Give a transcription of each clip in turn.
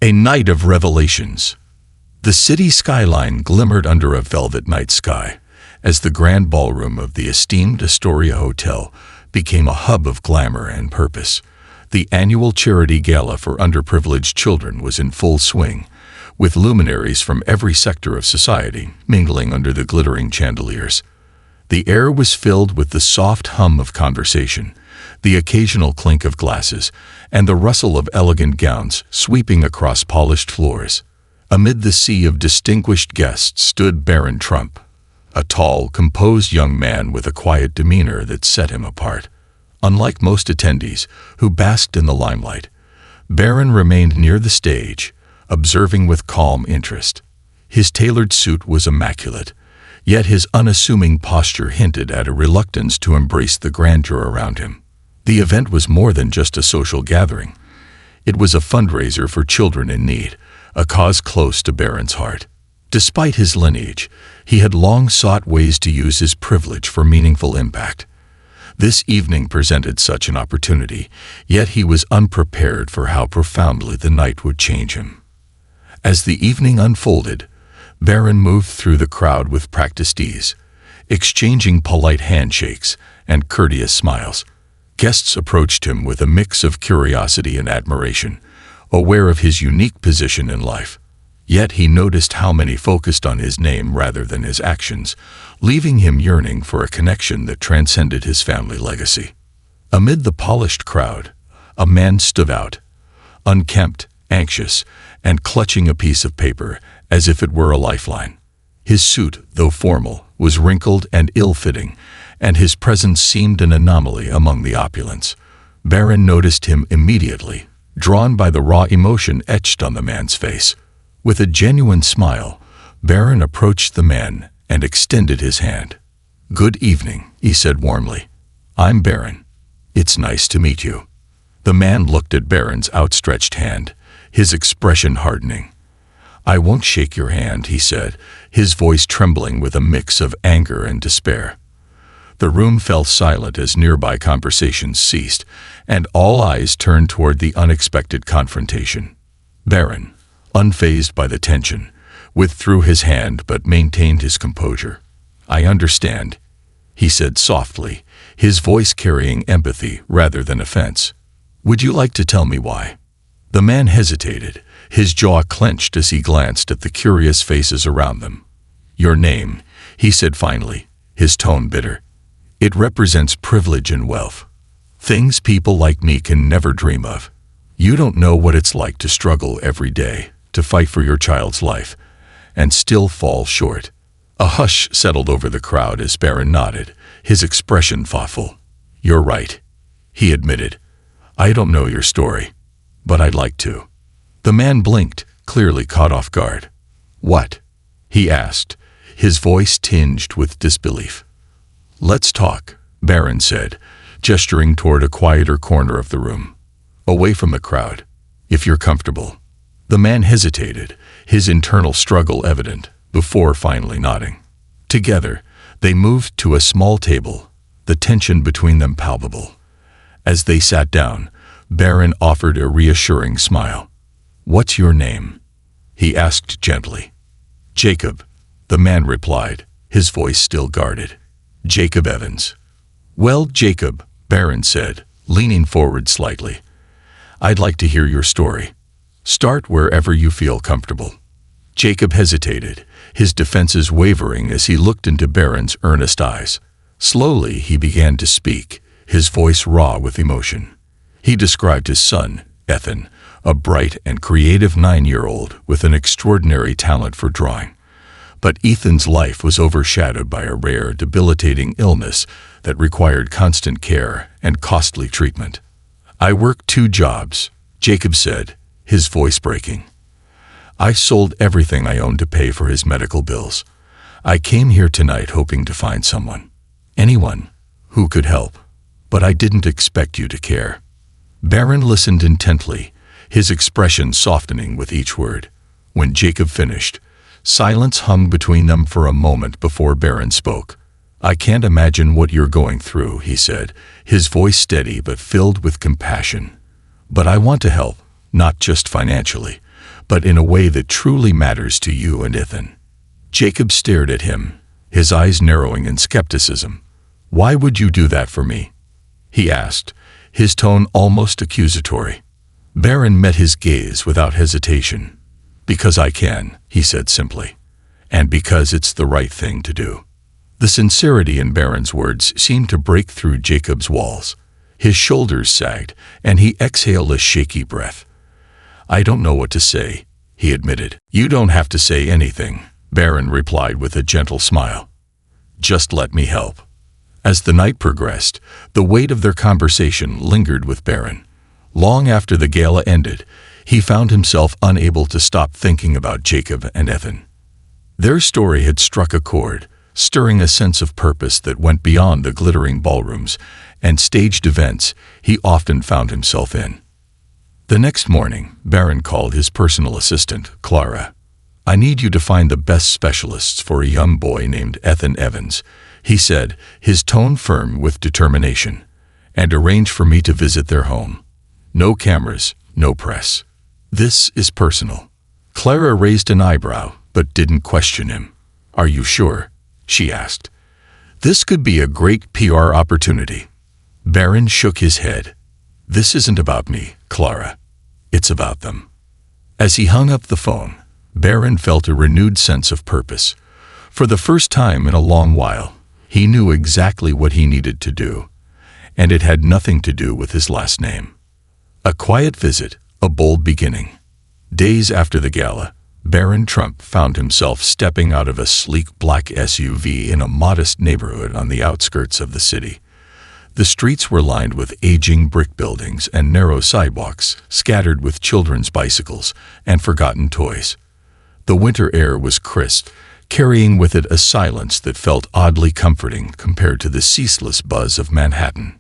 A night of revelations. The city skyline glimmered under a velvet night sky, as the grand ballroom of the esteemed Astoria Hotel became a hub of glamour and purpose. The annual charity gala for underprivileged children was in full swing, with luminaries from every sector of society mingling under the glittering chandeliers. The air was filled with the soft hum of conversation, the occasional clink of glasses, and the rustle of elegant gowns sweeping across polished floors. Amid the sea of distinguished guests stood Barron Trump, a tall, composed young man with a quiet demeanor that set him apart. Unlike most attendees, who basked in the limelight, Barron remained near the stage, observing with calm interest. His tailored suit was immaculate, yet his unassuming posture hinted at a reluctance to embrace the grandeur around him. The event was more than just a social gathering. It was a fundraiser for children in need, a cause close to Barron's heart. Despite his lineage, he had long sought ways to use his privilege for meaningful impact. This evening presented such an opportunity, yet he was unprepared for how profoundly the night would change him. As the evening unfolded, Barron moved through the crowd with practiced ease, exchanging polite handshakes and courteous smiles. Guests approached him with a mix of curiosity and admiration, aware of his unique position in life. Yet he noticed how many focused on his name rather than his actions, leaving him yearning for a connection that transcended his family legacy. Amid the polished crowd, a man stood out, unkempt, anxious, and clutching a piece of paper as if it were a lifeline. His suit, though formal, was wrinkled and ill-fitting, and his presence seemed an anomaly among the opulence. Barron noticed him immediately, drawn by the raw emotion etched on the man's face. With a genuine smile, Barron approached the man and extended his hand. "Good evening," he said warmly. "I'm Barron. It's nice to meet you." The man looked at Barron's outstretched hand, his expression hardening. "I won't shake your hand," he said, his voice trembling with a mix of anger and despair. The room fell silent as nearby conversations ceased, and all eyes turned toward the unexpected confrontation. Barron, unfazed by the tension, withdrew his hand but maintained his composure. "I understand," he said softly, his voice carrying empathy rather than offense. "Would you like to tell me why?" The man hesitated, his jaw clenched as he glanced at the curious faces around them. "Your name," he said finally, his tone bitter. "It represents privilege and wealth. Things people like me can never dream of. You don't know what it's like to struggle every day, to fight for your child's life, and still fall short." A hush settled over the crowd as Barron nodded, his expression thoughtful. "You're right," he admitted. "I don't know your story, but I'd like to." The man blinked, clearly caught off guard. "What?" he asked, his voice tinged with disbelief. "Let's talk," Barron said, gesturing toward a quieter corner of the room, away from the crowd. "If you're comfortable." The man hesitated, his internal struggle evident, before finally nodding. Together, they moved to a small table, the tension between them palpable. As they sat down, Barron offered a reassuring smile. "What's your name?" he asked gently. "Jacob," the man replied, his voice still guarded. "Jacob Evans." "Well, Jacob," Barron said, leaning forward slightly, "I'd like to hear your story. Start wherever you feel comfortable." Jacob hesitated, his defenses wavering as he looked into Barron's earnest eyes. Slowly he began to speak, his voice raw with emotion. He described his son, Ethan, a bright and creative 9-year-old with an extraordinary talent for drawing. But Ethan's life was overshadowed by a rare, debilitating illness that required constant care and costly treatment. "I worked 2 jobs," Jacob said, his voice breaking. "I sold everything I owned to pay for his medical bills. I came here tonight hoping to find anyone, who could help, but I didn't expect you to care." Barron listened intently, his expression softening with each word. When Jacob finished, silence hung between them for a moment before Barron spoke. "I can't imagine what you're going through," he said, his voice steady but filled with compassion. "But I want to help, not just financially, but in a way that truly matters to you and Ethan." Jacob stared at him, his eyes narrowing in skepticism. "Why would you do that for me?" he asked, his tone almost accusatory. Barron met his gaze without hesitation. "Because I can," he said simply, "and because it's the right thing to do." The sincerity in Barron's words seemed to break through Jacob's walls. His shoulders sagged, and he exhaled a shaky breath. "I don't know what to say," he admitted. "You don't have to say anything," Barron replied with a gentle smile. "Just let me help." As the night progressed, the weight of their conversation lingered with Barron. Long after the gala ended, he found himself unable to stop thinking about Jacob and Ethan. Their story had struck a chord, stirring a sense of purpose that went beyond the glittering ballrooms and staged events he often found himself in. The next morning, Barron called his personal assistant, Clara. "I need you to find the best specialists for a young boy named Ethan Evans," he said, his tone firm with determination, "and arrange for me to visit their home. No cameras, no press. This is personal." Clara raised an eyebrow, but didn't question him. "Are you sure?" she asked. "This could be a great PR opportunity." Barron shook his head. "This isn't about me, Clara. It's about them." As he hung up the phone, Barron felt a renewed sense of purpose. For the first time in a long while, he knew exactly what he needed to do, and it had nothing to do with his last name. A quiet visit, a bold beginning. Days after the gala, Barron Trump found himself stepping out of a sleek black SUV in a modest neighborhood on the outskirts of the city. The streets were lined with aging brick buildings and narrow sidewalks, scattered with children's bicycles and forgotten toys. The winter air was crisp, carrying with it a silence that felt oddly comforting compared to the ceaseless buzz of Manhattan.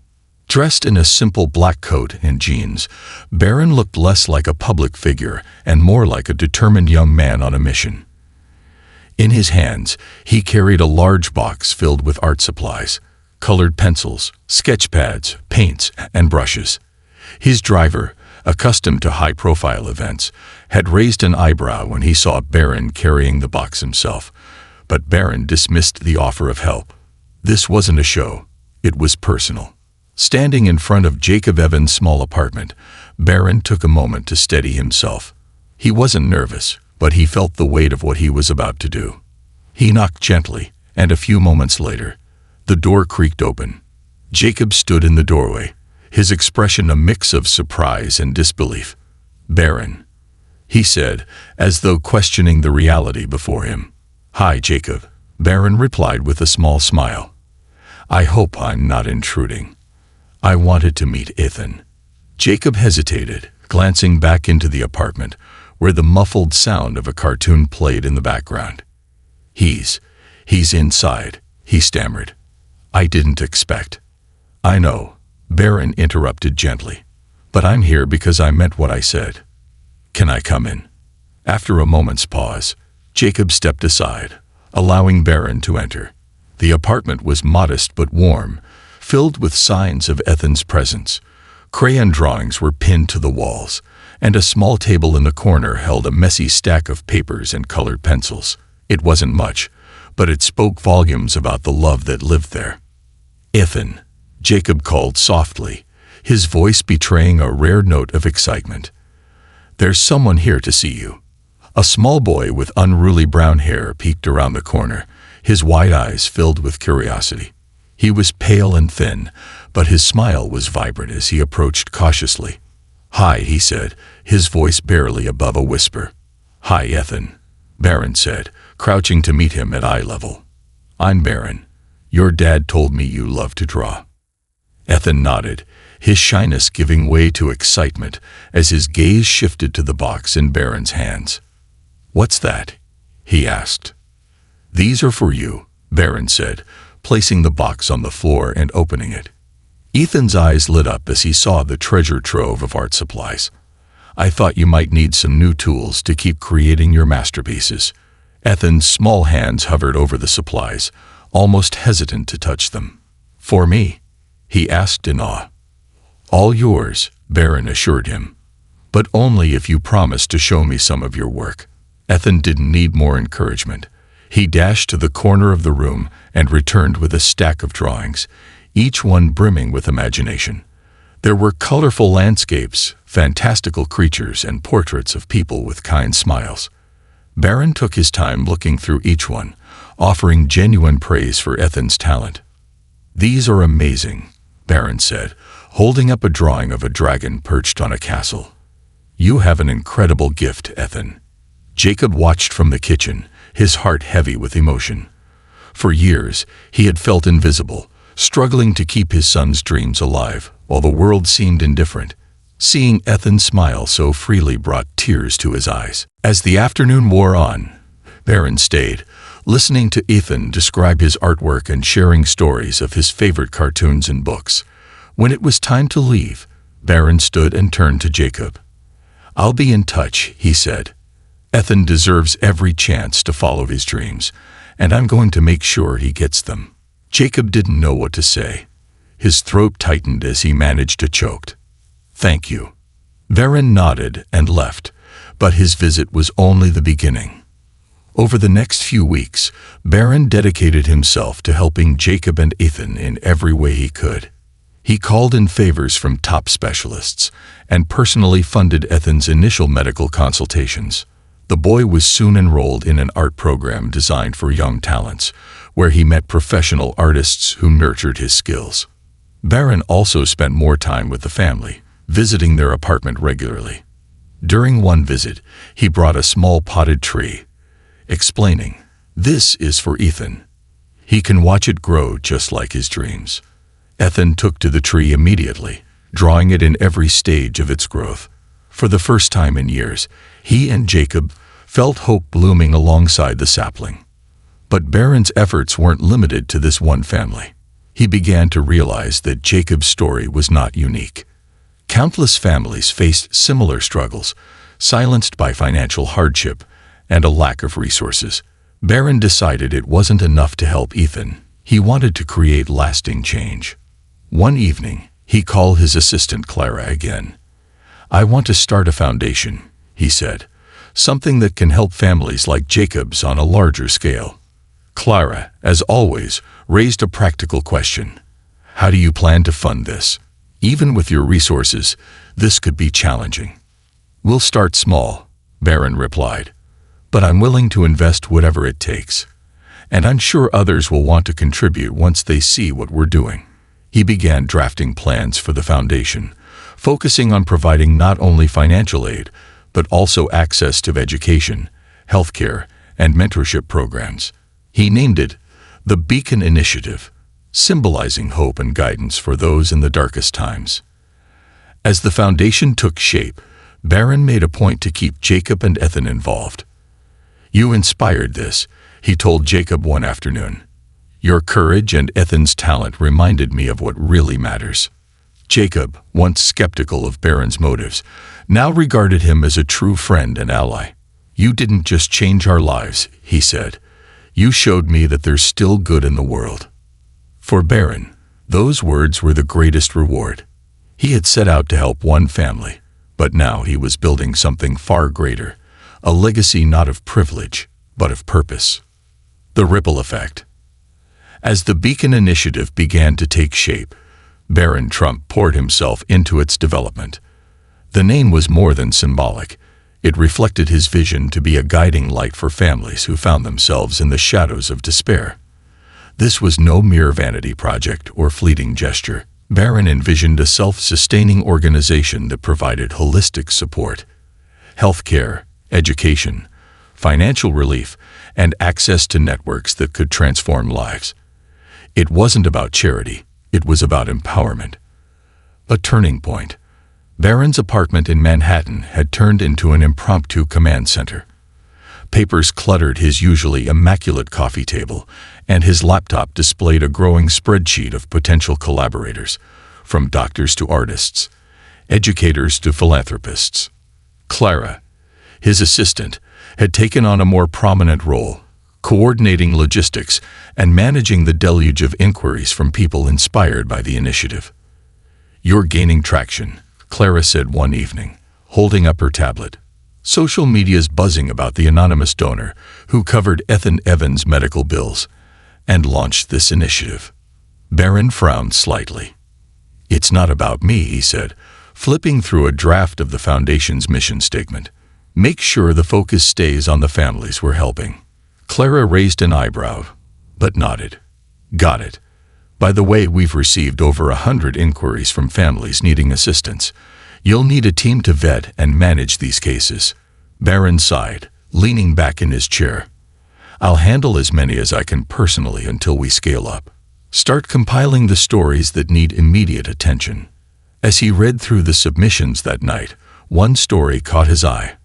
Dressed in a simple black coat and jeans, Barron looked less like a public figure and more like a determined young man on a mission. In his hands, he carried a large box filled with art supplies, colored pencils, sketch pads, paints, and brushes. His driver, accustomed to high-profile events, had raised an eyebrow when he saw Barron carrying the box himself, but Barron dismissed the offer of help. This wasn't a show. It was personal. Standing in front of Jacob Evans' small apartment, Barron took a moment to steady himself. He wasn't nervous, but he felt the weight of what he was about to do. He knocked gently, and a few moments later, the door creaked open. Jacob stood in the doorway, his expression a mix of surprise and disbelief. "Barron," he said, as though questioning the reality before him. "Hi, Jacob," Barron replied with a small smile. "I hope I'm not intruding. I wanted to meet Ethan." Jacob hesitated, glancing back into the apartment, where the muffled sound of a cartoon played in the background. He's inside," he stammered. "I didn't expect." "I know," Barron interrupted gently, "but I'm here because I meant what I said. Can I come in?" After a moment's pause, Jacob stepped aside, allowing Barron to enter. The apartment was modest but warm, filled with signs of Ethan's presence. Crayon drawings were pinned to the walls, and a small table in the corner held a messy stack of papers and colored pencils. It wasn't much, but it spoke volumes about the love that lived there. "Ethan," Jacob called softly, his voice betraying a rare note of excitement. "There's someone here to see you." A small boy with unruly brown hair peeked around the corner, his wide eyes filled with curiosity. He was pale and thin, but his smile was vibrant as he approached cautiously. "Hi," he said, his voice barely above a whisper. "Hi, Ethan," Barron said, crouching to meet him at eye level. "I'm Barron. Your dad told me you love to draw." Ethan nodded, his shyness giving way to excitement as his gaze shifted to the box in Barron's hands. "What's that?" he asked. "These are for you," Barron said, placing the box on the floor and opening it. Ethan's eyes lit up as he saw the treasure trove of art supplies. "I thought you might need some new tools to keep creating your masterpieces." Ethan's small hands hovered over the supplies, almost hesitant to touch them. "For me?" he asked in awe. "All yours," Barron assured him. But only if you promise to show me some of your work." Ethan didn't need more encouragement. He dashed to the corner of the room and returned with a stack of drawings, each one brimming with imagination. There were colorful landscapes, fantastical creatures, and portraits of people with kind smiles. Barron took his time looking through each one, offering genuine praise for Ethan's talent. "These are amazing," Barron said, holding up a drawing of a dragon perched on a castle. "You have an incredible gift, Ethan." Jacob watched from the kitchen, his heart heavy with emotion. For years, he had felt invisible, struggling to keep his son's dreams alive, while the world seemed indifferent. Seeing Ethan smile so freely brought tears to his eyes. As the afternoon wore on, Barron stayed, listening to Ethan describe his artwork and sharing stories of his favorite cartoons and books. When it was time to leave, Barron stood and turned to Jacob. "I'll be in touch," he said. "Ethan deserves every chance to follow his dreams, and I'm going to make sure he gets them." Jacob didn't know what to say. His throat tightened as he managed to choke. "Thank you." Barron nodded and left, but his visit was only the beginning. Over the next few weeks, Barron dedicated himself to helping Jacob and Ethan in every way he could. He called in favors from top specialists and personally funded Ethan's initial medical consultations. The boy was soon enrolled in an art program designed for young talents, where he met professional artists who nurtured his skills. Barron also spent more time with the family, visiting their apartment regularly. During one visit, he brought a small potted tree, explaining, "This is for Ethan. He can watch it grow just like his dreams." Ethan took to the tree immediately, drawing it in every stage of its growth. For the first time in years, he and Jacob felt hope blooming alongside the sapling. But Barron's efforts weren't limited to this one family. He began to realize that Jacob's story was not unique. Countless families faced similar struggles, silenced by financial hardship and a lack of resources. Barron decided it wasn't enough to help Ethan. He wanted to create lasting change. One evening, he called his assistant Clara again. "I want to start a foundation," he said, "something that can help families like Jacob's on a larger scale." Clara, as always, raised a practical question. "How do you plan to fund this? Even with your resources, this could be challenging." "We'll start small," Barron replied, "but I'm willing to invest whatever it takes. And I'm sure others will want to contribute once they see what we're doing." He began drafting plans for the foundation, focusing on providing not only financial aid, but also access to education, healthcare, and mentorship programs. He named it the Beacon Initiative, symbolizing hope and guidance for those in the darkest times. As the foundation took shape, Barron made a point to keep Jacob and Ethan involved. "You inspired this," he told Jacob one afternoon. "Your courage and Ethan's talent reminded me of what really matters." Jacob, once skeptical of Barron's motives, now regarded him as a true friend and ally. "You didn't just change our lives," he said. "You showed me that there's still good in the world." For Barron, those words were the greatest reward. He had set out to help one family, but now he was building something far greater, a legacy not of privilege, but of purpose. The ripple effect. As the Beacon Initiative began to take shape, Barron Trump poured himself into its development. The name was more than symbolic. It reflected his vision to be a guiding light for families who found themselves in the shadows of despair. This was no mere vanity project or fleeting gesture. Barron envisioned a self-sustaining organization that provided holistic support, healthcare, education, financial relief, and access to networks that could transform lives. It wasn't about charity, it was about empowerment. A turning point. Barron's apartment in Manhattan had turned into an impromptu command center. Papers cluttered his usually immaculate coffee table, and his laptop displayed a growing spreadsheet of potential collaborators, from doctors to artists, educators to philanthropists. Clara, his assistant, had taken on a more prominent role, coordinating logistics and managing the deluge of inquiries from people inspired by the initiative. "You're gaining traction," Clara said one evening, holding up her tablet. Social media's buzzing about the anonymous donor who covered Ethan Evans' medical bills and launched this initiative. Barron frowned slightly. "It's not about me," he said, flipping through a draft of the foundation's mission statement. "Make sure the focus stays on the families we're helping." Clara raised an eyebrow, but nodded. "Got it. By the way, we've received over 100 inquiries from families needing assistance. You'll need a team to vet and manage these cases." Barron sighed, leaning back in his chair. "I'll handle as many as I can personally until we scale up. Start compiling the stories that need immediate attention." As he read through the submissions that night, one story caught his eye.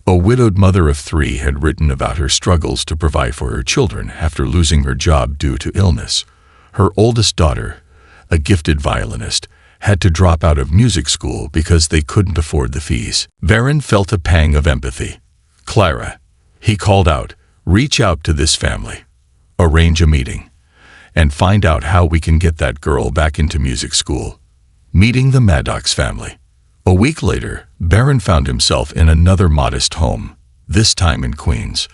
A widowed mother of 3 had written about her struggles to provide for her children after losing her job due to illness. Her oldest daughter, a gifted violinist, had to drop out of music school because they couldn't afford the fees. Barron felt a pang of empathy. "Clara," he called out, "reach out to this family. Arrange a meeting. And find out how we can get that girl back into music school." Meeting the Maddox family. A week later, Barron found himself in another modest home, this time in Queens.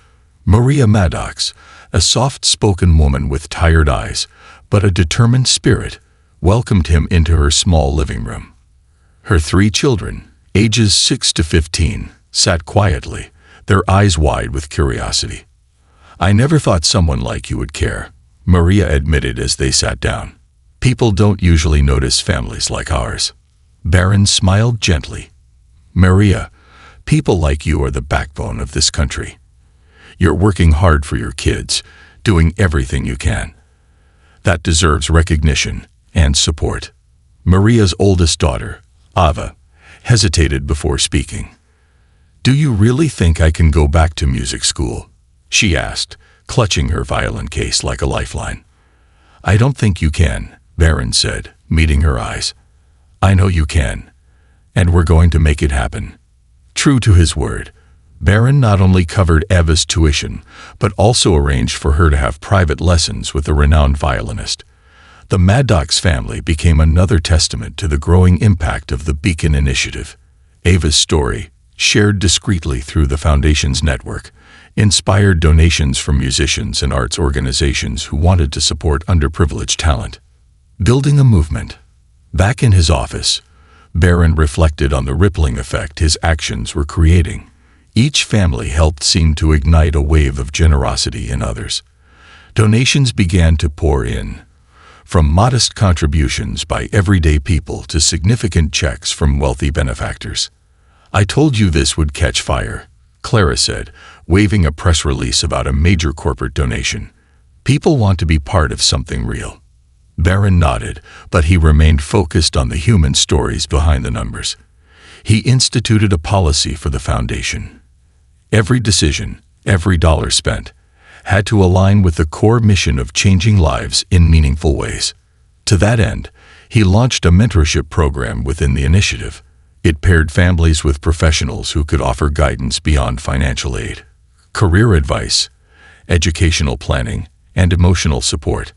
Maria Maddox, a soft-spoken woman with tired eyes, but a determined spirit, welcomed him into her small living room. Her 3 children, ages 6 to 15, sat quietly, their eyes wide with curiosity. "I never thought someone like you would care," Maria admitted as they sat down. "People don't usually notice families like ours." Barron smiled gently. "Maria, people like you are the backbone of this country. You're working hard for your kids, doing everything you can. That deserves recognition and support." Maria's oldest daughter, Ava, hesitated before speaking. "Do you really think I can go back to music school?" she asked, clutching her violin case like a lifeline. "I don't think you can," Barron said, meeting her eyes. "I know you can, and we're going to make it happen." True to his word, Barron not only covered Ava's tuition, but also arranged for her to have private lessons with a renowned violinist. The Maddox family became another testament to the growing impact of the Beacon Initiative. Ava's story, shared discreetly through the Foundation's network, inspired donations from musicians and arts organizations who wanted to support underprivileged talent. Building a movement. Back in his office, Barron reflected on the rippling effect his actions were creating. Each family helped seem to ignite a wave of generosity in others. Donations began to pour in, from modest contributions by everyday people to significant checks from wealthy benefactors. "I told you this would catch fire," Clara said, waving a press release about a major corporate donation. "People want to be part of something real." Barron nodded, but he remained focused on the human stories behind the numbers. He instituted a policy for the foundation. Every decision, every dollar spent, had to align with the core mission of changing lives in meaningful ways. To that end, he launched a mentorship program within the initiative. It paired families with professionals who could offer guidance beyond financial aid, career advice, educational planning, and emotional support.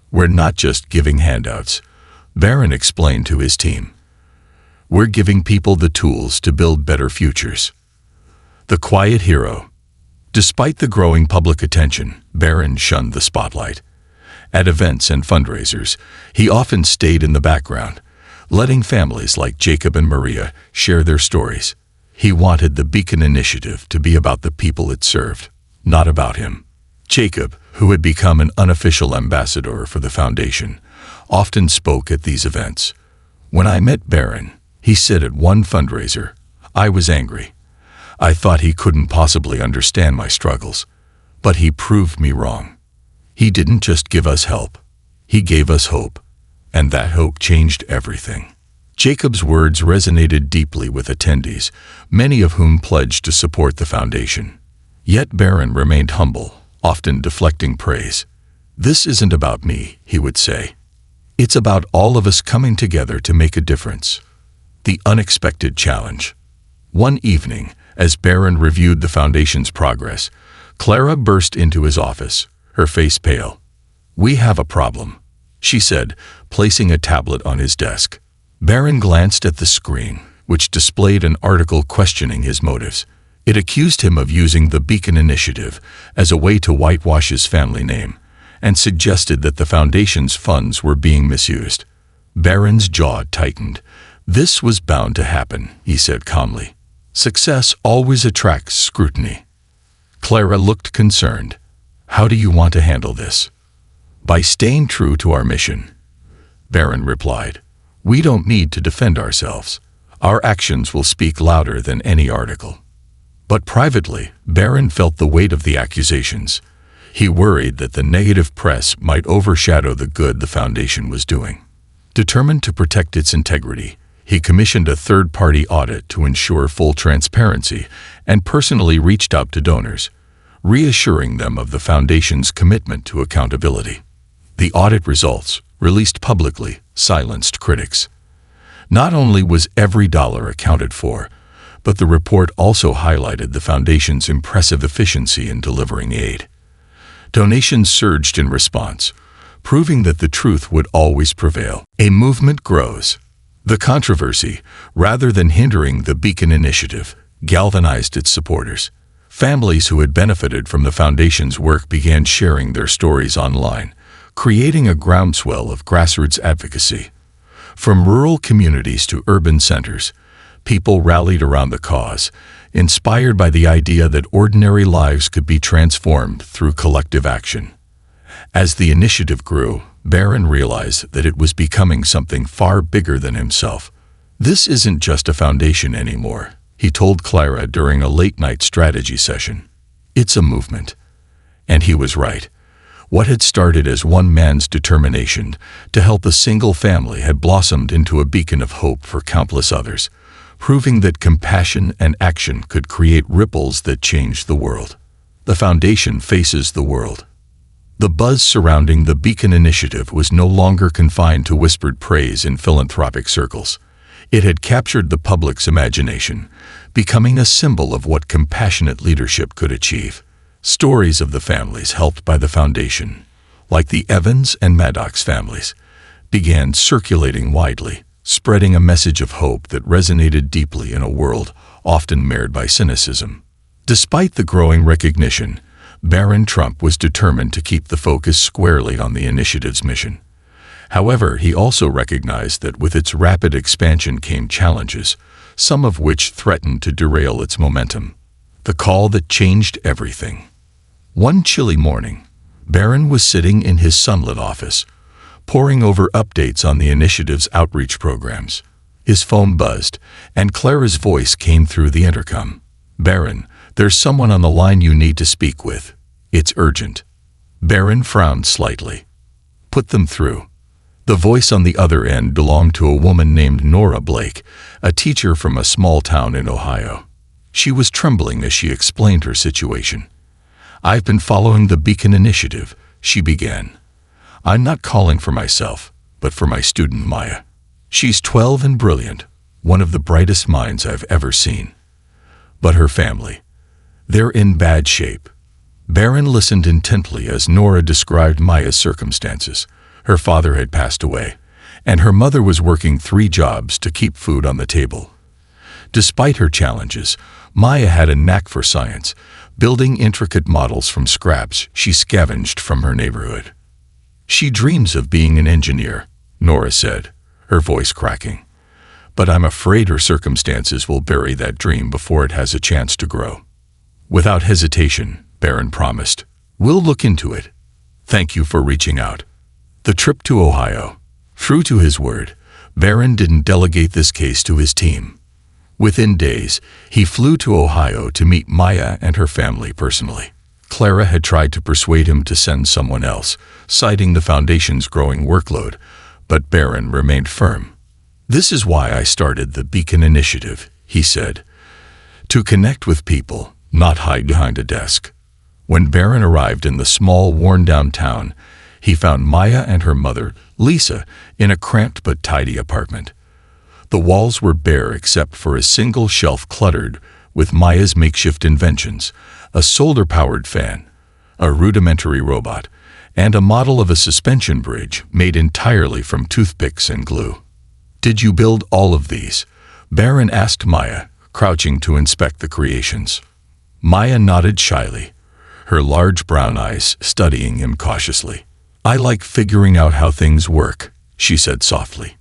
"We're not just giving handouts," Barron explained to his team. "We're giving people the tools to build better futures." The quiet hero. Despite the growing public attention, Barron shunned the spotlight. At events and fundraisers, he often stayed in the background, letting families like Jacob and Maria share their stories. He wanted the Beacon Initiative to be about the people it served, not about him. Jacob, who had become an unofficial ambassador for the foundation, often spoke at these events. "When I met Barron," he said at one fundraiser, "I was angry. I thought he couldn't possibly understand my struggles, but he proved me wrong. He didn't just give us help, he gave us hope, and that hope changed everything." Jacob's words resonated deeply with attendees, many of whom pledged to support the foundation. Yet Barron remained humble, often deflecting praise. "This isn't about me," he would say. "It's about all of us coming together to make a difference." The unexpected challenge. One evening, as Barron reviewed the foundation's progress, Clara burst into his office, her face pale. "We have a problem," she said, placing a tablet on his desk. Barron glanced at the screen, which displayed an article questioning his motives. It accused him of using the Beacon Initiative as a way to whitewash his family name, and suggested that the foundation's funds were being misused. Barron's jaw tightened. "This was bound to happen," he said calmly. "Success always attracts scrutiny." Clara looked concerned. "How do you want to handle this?" "By staying true to our mission," Barron replied. "We don't need to defend ourselves. Our actions will speak louder than any article." But privately, Barron felt the weight of the accusations. He worried that the negative press might overshadow the good the foundation was doing. Determined to protect its integrity, he commissioned a third-party audit to ensure full transparency and personally reached out to donors, reassuring them of the foundation's commitment to accountability. The audit results, released publicly, silenced critics. Not only was every dollar accounted for, but the report also highlighted the foundation's impressive efficiency in delivering aid. Donations surged in response, proving that the truth would always prevail. A movement grows. The controversy, rather than hindering the Beacon Initiative, galvanized its supporters. Families who had benefited from the foundation's work began sharing their stories online, creating a groundswell of grassroots advocacy. From rural communities to urban centers, people rallied around the cause, inspired by the idea that ordinary lives could be transformed through collective action. As the initiative grew, Barron realized that it was becoming something far bigger than himself. "This isn't just a foundation anymore," he told Clara during a late-night strategy session. "It's a movement." And he was right. What had started as one man's determination to help a single family had blossomed into a beacon of hope for countless others, proving that compassion and action could create ripples that change the world. The foundation faces the world. The buzz surrounding the Beacon Initiative was no longer confined to whispered praise in philanthropic circles. It had captured the public's imagination, becoming a symbol of what compassionate leadership could achieve. Stories of the families helped by the foundation, like the Evans and Maddox families, began circulating widely, spreading a message of hope that resonated deeply in a world often marred by cynicism. Despite the growing recognition, Barron Trump was determined to keep the focus squarely on the initiative's mission. However, he also recognized that with its rapid expansion came challenges, some of which threatened to derail its momentum. The call that changed everything. One chilly morning, Barron was sitting in his sunlit office, poring over updates on the initiative's outreach programs. His phone buzzed, and Clara's voice came through the intercom. "Barron, there's someone on the line you need to speak with. It's urgent." Barron frowned slightly. "Put them through." The voice on the other end belonged to a woman named Nora Blake, a teacher from a small town in Ohio. She was trembling as she explained her situation. "I've been following the Beacon Initiative," she began. "I'm not calling for myself, but for my student Maya. She's 12 and brilliant, one of the brightest minds I've ever seen. But her family, they're in bad shape." Barron listened intently as Nora described Maya's circumstances. Her father had passed away, and her mother was working 3 jobs to keep food on the table. Despite her challenges, Maya had a knack for science, building intricate models from scraps she scavenged from her neighborhood. "She dreams of being an engineer," Nora said, her voice cracking. "But I'm afraid her circumstances will bury that dream before it has a chance to grow." Without hesitation, Barron promised, "We'll look into it. Thank you for reaching out." The trip to Ohio. True to his word, Barron didn't delegate this case to his team. Within days, he flew to Ohio to meet Maya and her family personally. Clara had tried to persuade him to send someone else, citing the foundation's growing workload, but Barron remained firm. "This is why I started the Beacon Initiative," he said. "To connect with people, not hide behind a desk." When Barron arrived in the small, worn-down town, he found Maya and her mother, Lisa, in a cramped but tidy apartment. The walls were bare except for a single shelf cluttered with Maya's makeshift inventions, a solder-powered fan, a rudimentary robot, and a model of a suspension bridge made entirely from toothpicks and glue. "Did you build all of these?" Barron asked Maya, crouching to inspect the creations. Maya nodded shyly, her large brown eyes studying him cautiously. "I like figuring out how things work," she said softly.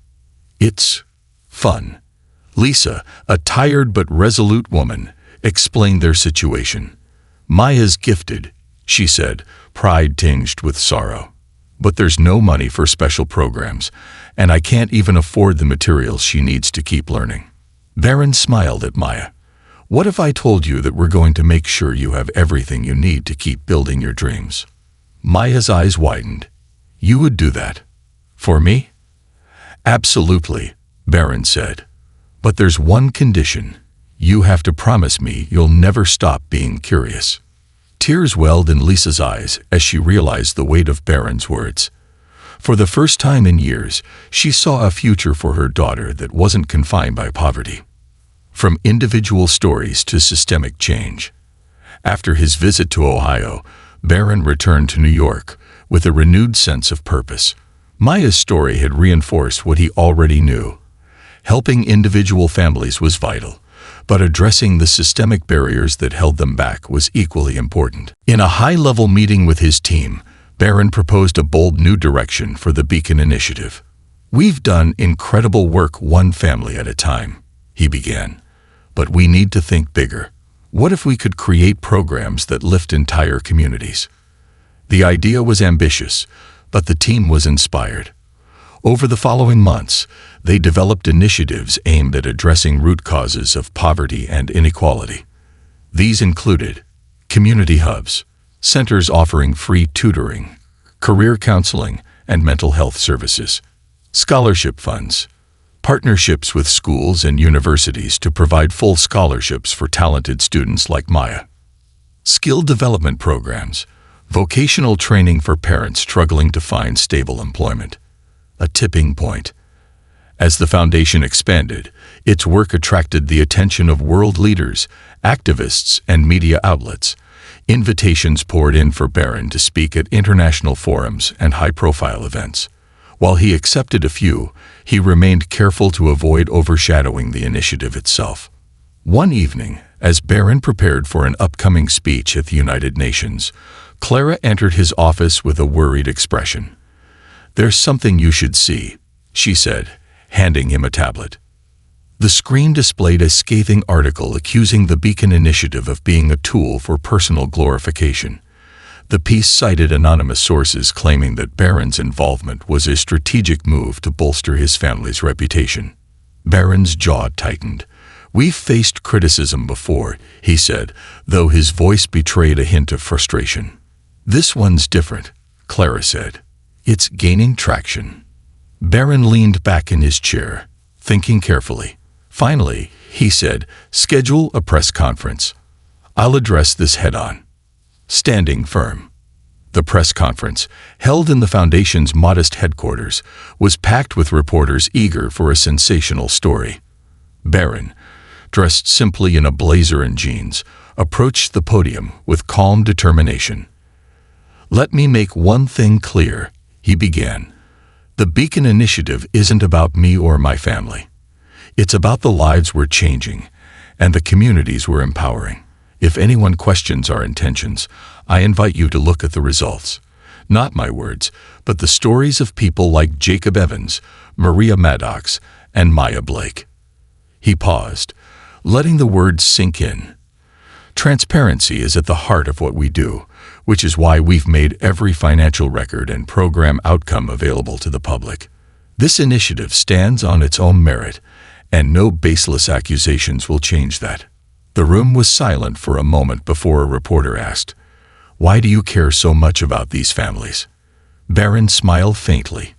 "It's fun." Lisa, a tired but resolute woman, explained their situation. "Maya's gifted," she said, pride tinged with sorrow. "But there's no money for special programs, and I can't even afford the materials she needs to keep learning." Barron smiled at Maya. "What if I told you that we're going to make sure you have everything you need to keep building your dreams?" Maya's eyes widened. "You would do that? For me?" "Absolutely," Barron said. "But there's one condition. You have to promise me you'll never stop being curious." Tears welled in Lisa's eyes as she realized the weight of Barron's words. For the first time in years, she saw a future for her daughter that wasn't confined by poverty. From individual stories to systemic change. After his visit to Ohio, Barron returned to New York with a renewed sense of purpose. Maya's story had reinforced what he already knew. Helping individual families was vital, but addressing the systemic barriers that held them back was equally important. In a high-level meeting with his team, Barron proposed a bold new direction for the Beacon Initiative. "We've done incredible work one family at a time," he began, "but we need to think bigger. What if we could create programs that lift entire communities?" The idea was ambitious, but the team was inspired. Over the following months, they developed initiatives aimed at addressing root causes of poverty and inequality. These included community hubs, centers offering free tutoring, career counseling, and mental health services, scholarship funds, partnerships with schools and universities to provide full scholarships for talented students like Maya, skill development programs, vocational training for parents struggling to find stable employment. A tipping point. As the foundation expanded, its work attracted the attention of world leaders, activists, and media outlets. Invitations poured in for Barron to speak at international forums and high-profile events. While he accepted a few, he remained careful to avoid overshadowing the initiative itself. One evening, as Barron prepared for an upcoming speech at the United Nations, Clara entered his office with a worried expression. "There's something you should see," she said, handing him a tablet. The screen displayed a scathing article accusing the Beacon Initiative of being a tool for personal glorification. The piece cited anonymous sources claiming that Barron's involvement was a strategic move to bolster his family's reputation. Barron's jaw tightened. "We've faced criticism before," he said, though his voice betrayed a hint of frustration. "This one's different," Clara said. "It's gaining traction." Barron leaned back in his chair, thinking carefully. Finally, he said, "Schedule a press conference. I'll address this head-on." Standing firm. The press conference, held in the Foundation's modest headquarters, was packed with reporters eager for a sensational story. Barron, dressed simply in a blazer and jeans, approached the podium with calm determination. "Let me make one thing clear," he began. "The Beacon Initiative isn't about me or my family. It's about the lives we're changing and the communities we're empowering. If anyone questions our intentions, I invite you to look at the results. Not my words, but the stories of people like Jacob Evans, Maria Maddox, and Maya Blake." He paused, letting the words sink in. Transparency is at the heart of what we do, which is why we've made every financial record and program outcome available to the public. This initiative stands on its own merit, and no baseless accusations will change that. The room was silent for a moment before a reporter asked, "Why do you care so much about these families?" Barron smiled faintly.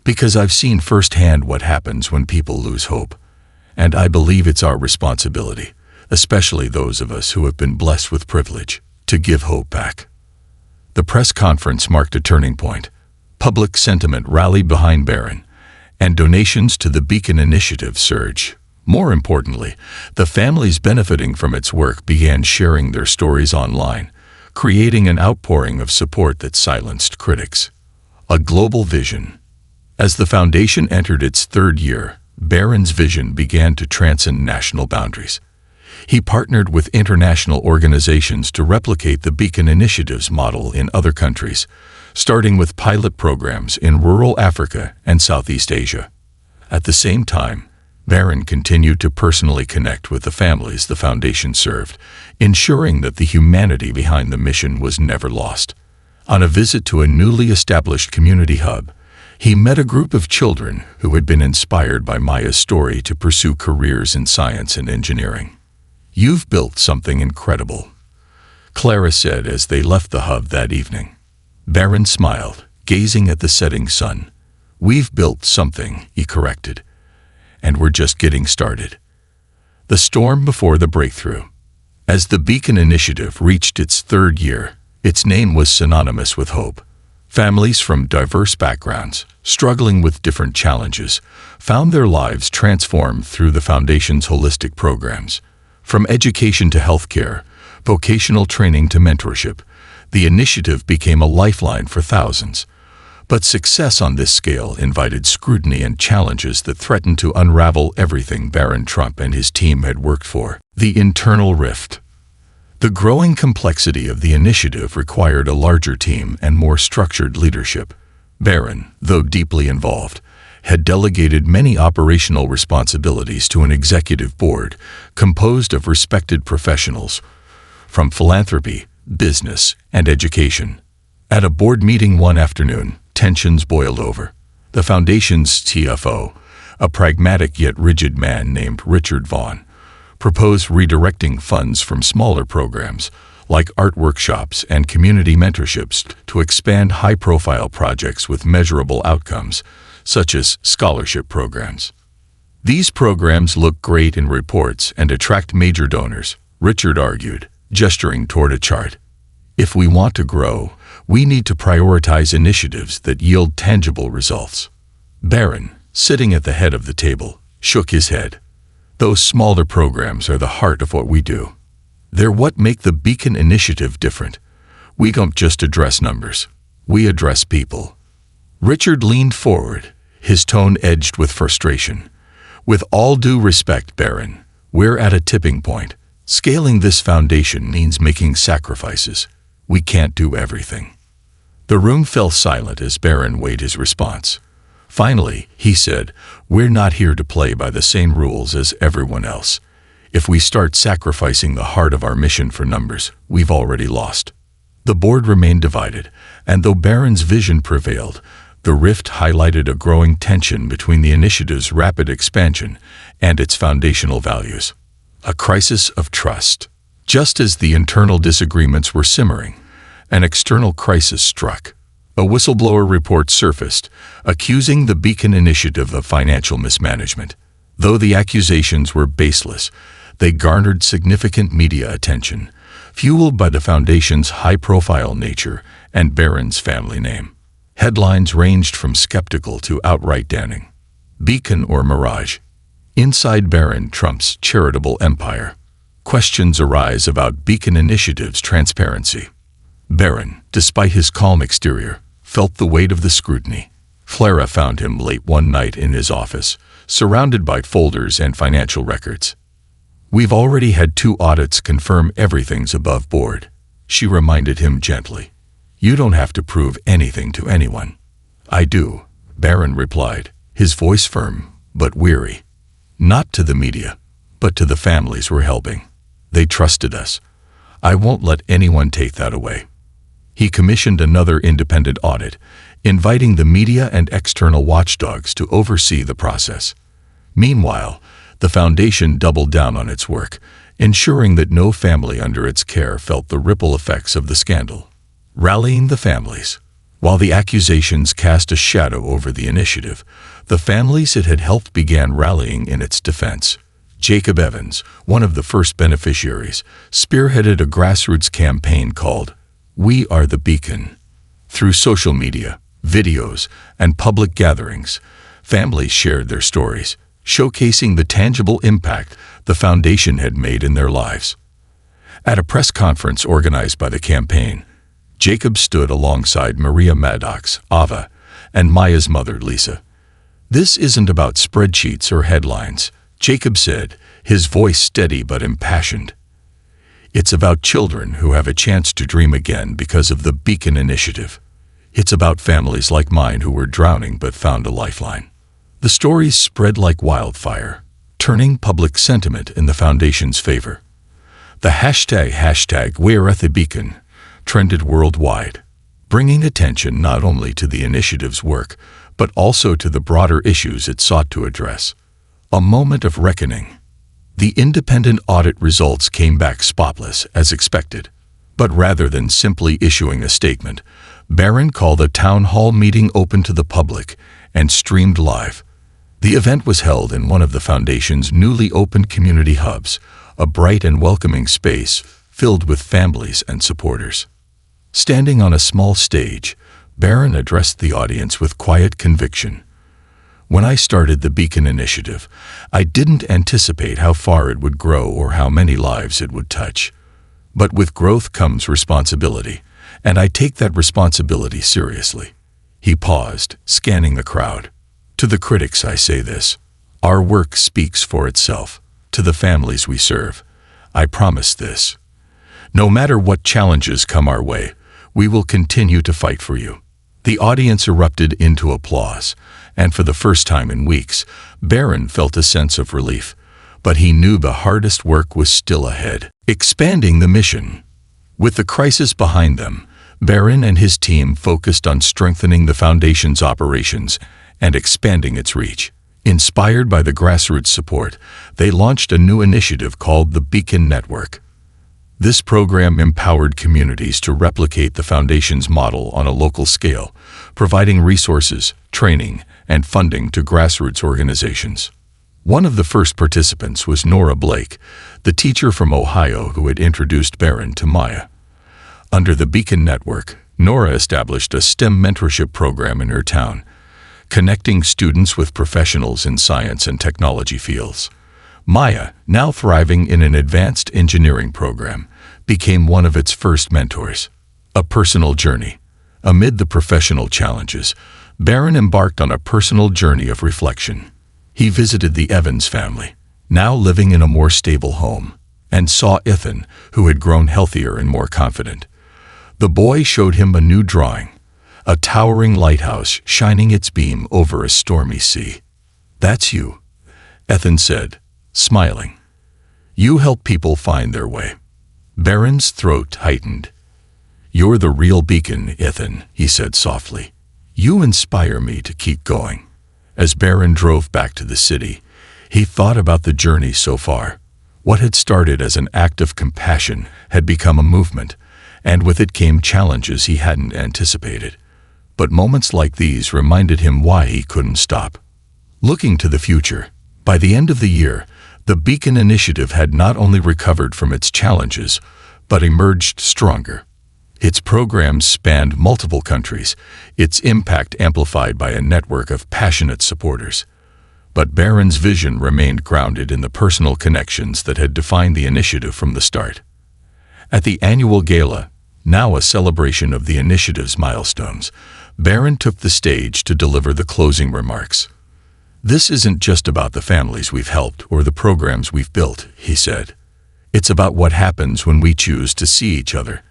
"Because I've seen firsthand what happens when people lose hope, and I believe it's our responsibility, especially those of us who have been blessed with privilege, to give hope back." The press conference marked a turning point. Public sentiment rallied behind Barron, and donations to the Beacon Initiative surged. More importantly, the families benefiting from its work began sharing their stories online, creating an outpouring of support that silenced critics. A global vision. As the foundation entered its third year, Barron's vision began to transcend national boundaries. He partnered with international organizations to replicate the Beacon Initiative's model in other countries, starting with pilot programs in rural Africa and Southeast Asia. At the same time, Barron continued to personally connect with the families the foundation served, ensuring that the humanity behind the mission was never lost. On a visit to a newly established community hub, he met a group of children who had been inspired by Maya's story to pursue careers in science and engineering. "You've built something incredible," Clara said as they left the hub that evening. Barron smiled, gazing at the setting sun. "We've built something," he corrected, "and we're just getting started." The storm before the breakthrough. As the Beacon Initiative reached its third year, its name was synonymous with hope. Families from diverse backgrounds, struggling with different challenges, found their lives transformed through the Foundation's holistic programs. From education to healthcare, vocational training to mentorship, the initiative became a lifeline for thousands. But success on this scale invited scrutiny and challenges that threatened to unravel everything Barron Trump and his team had worked for. The internal rift. The growing complexity of the initiative required a larger team and more structured leadership. Barron, though deeply involved, had delegated many operational responsibilities to an executive board composed of respected professionals from philanthropy, business, and education. At a board meeting one afternoon, tensions boiled over. The Foundation's CFO, a pragmatic yet rigid man named Richard Vaughn, proposed redirecting funds from smaller programs, like art workshops and community mentorships, to expand high-profile projects with measurable outcomes, such as scholarship programs. "These programs look great in reports and attract major donors," Richard argued, gesturing toward a chart. "If we want to grow, we need to prioritize initiatives that yield tangible results." Barron, sitting at the head of the table, shook his head. "Those smaller programs are the heart of what we do. They're what make the Beacon Initiative different. We don't just address numbers. We address people." Richard leaned forward, his tone edged with frustration. "With all due respect, Barron, we're at a tipping point. Scaling this foundation means making sacrifices. We can't do everything." The room fell silent as Barron weighed his response. Finally, he said, "We're not here to play by the same rules as everyone else. If we start sacrificing the heart of our mission for numbers, we've already lost." The board remained divided, and though Barron's vision prevailed, the rift highlighted a growing tension between the initiative's rapid expansion and its foundational values. A crisis of trust. Just as the internal disagreements were simmering, an external crisis struck. A whistleblower report surfaced, accusing the Beacon Initiative of financial mismanagement. Though the accusations were baseless, they garnered significant media attention, fueled by the Foundation's high-profile nature and Barron's family name. Headlines ranged from skeptical to outright damning. "Beacon or Mirage? Inside Barron Trump's charitable empire." Questions arise about Beacon Initiative's transparency. Barron, despite his calm exterior, felt the weight of the scrutiny. Clara found him late one night in his office, surrounded by folders and financial records. "We've already had 2 audits confirm everything's above board," she reminded him gently. "You don't have to prove anything to anyone." "I do," Barron replied, his voice firm but weary. "Not to the media, but to the families we're helping. They trusted us. I won't let anyone take that away." He commissioned another independent audit, inviting the media and external watchdogs to oversee the process. Meanwhile, the Foundation doubled down on its work, ensuring that no family under its care felt the ripple effects of the scandal. Rallying the families. While the accusations cast a shadow over the initiative, the families it had helped began rallying in its defense. Jacob Evans, one of the first beneficiaries, spearheaded a grassroots campaign called "We Are the Beacon." Through social media, videos, and public gatherings, families shared their stories, showcasing the tangible impact the Foundation had made in their lives. At a press conference organized by the campaign, Jacob stood alongside Maria Maddox, Ava, and Maya's mother, Lisa. "This isn't about spreadsheets or headlines," Jacob said, his voice steady but impassioned. "It's about children who have a chance to dream again because of the Beacon Initiative. It's about families like mine who were drowning but found a lifeline." The stories spread like wildfire, turning public sentiment in the Foundation's favor. The hashtag #WhereTheBeacon trended worldwide, bringing attention not only to the initiative's work, but also to the broader issues it sought to address. A moment of reckoning. The independent audit results came back spotless, as expected. But rather than simply issuing a statement, Barron called a town hall meeting open to the public and streamed live. The event was held in one of the Foundation's newly opened community hubs, a bright and welcoming space filled with families and supporters. Standing on a small stage, Barron addressed the audience with quiet conviction. "When I started the Beacon Initiative, I didn't anticipate how far it would grow or how many lives it would touch. But with growth comes responsibility, and I take that responsibility seriously." He paused, scanning the crowd. "To the critics I say this. Our work speaks for itself. To the families we serve, I promise this. No matter what challenges come our way, we will continue to fight for you." The audience erupted into applause, and for the first time in weeks, Barron felt a sense of relief. But he knew the hardest work was still ahead. Expanding the mission. With the crisis behind them, Barron and his team focused on strengthening the Foundation's operations and expanding its reach. Inspired by the grassroots support, they launched a new initiative called the Beacon Network. This program empowered communities to replicate the Foundation's model on a local scale, providing resources, training, and funding to grassroots organizations. One of the first participants was Nora Blake, the teacher from Ohio who had introduced Barron to Maya. Under the Beacon Network, Nora established a STEM mentorship program in her town, connecting students with professionals in science and technology fields. Maya, now thriving in an advanced engineering program, became one of its first mentors. A personal journey. Amid the professional challenges, Barron embarked on a personal journey of reflection. He visited the Evans family, now living in a more stable home, and saw Ethan, who had grown healthier and more confident. The boy showed him a new drawing, a towering lighthouse shining its beam over a stormy sea. "That's you," Ethan said, smiling. "You help people find their way." Barron's throat tightened. "You're the real beacon, Ethan," he said softly. "You inspire me to keep going." As Barron drove back to the city, he thought about the journey so far. What had started as an act of compassion had become a movement, and with it came challenges he hadn't anticipated. But moments like these reminded him why he couldn't stop. Looking to the future, by the end of the year, the Beacon Initiative had not only recovered from its challenges, but emerged stronger. Its programs spanned multiple countries, its impact amplified by a network of passionate supporters. But Barron's vision remained grounded in the personal connections that had defined the initiative from the start. At the annual gala, now a celebration of the initiative's milestones, Barron took the stage to deliver the closing remarks. "This isn't just about the families we've helped or the programs we've built," he said. "It's about what happens when we choose to see each other,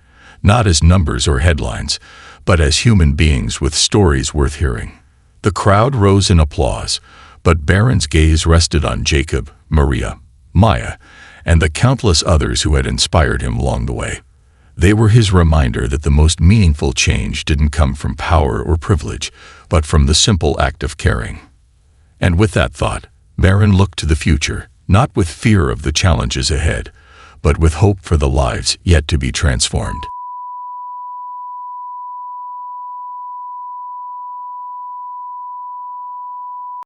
not as numbers or headlines, but as human beings with stories worth hearing." The crowd rose in applause, but Barron's gaze rested on Jacob, Maria, Maya, and the countless others who had inspired him along the way. They were his reminder that the most meaningful change didn't come from power or privilege, but from the simple act of caring. And with that thought, Barron looked to the future, not with fear of the challenges ahead, but with hope for the lives yet to be transformed.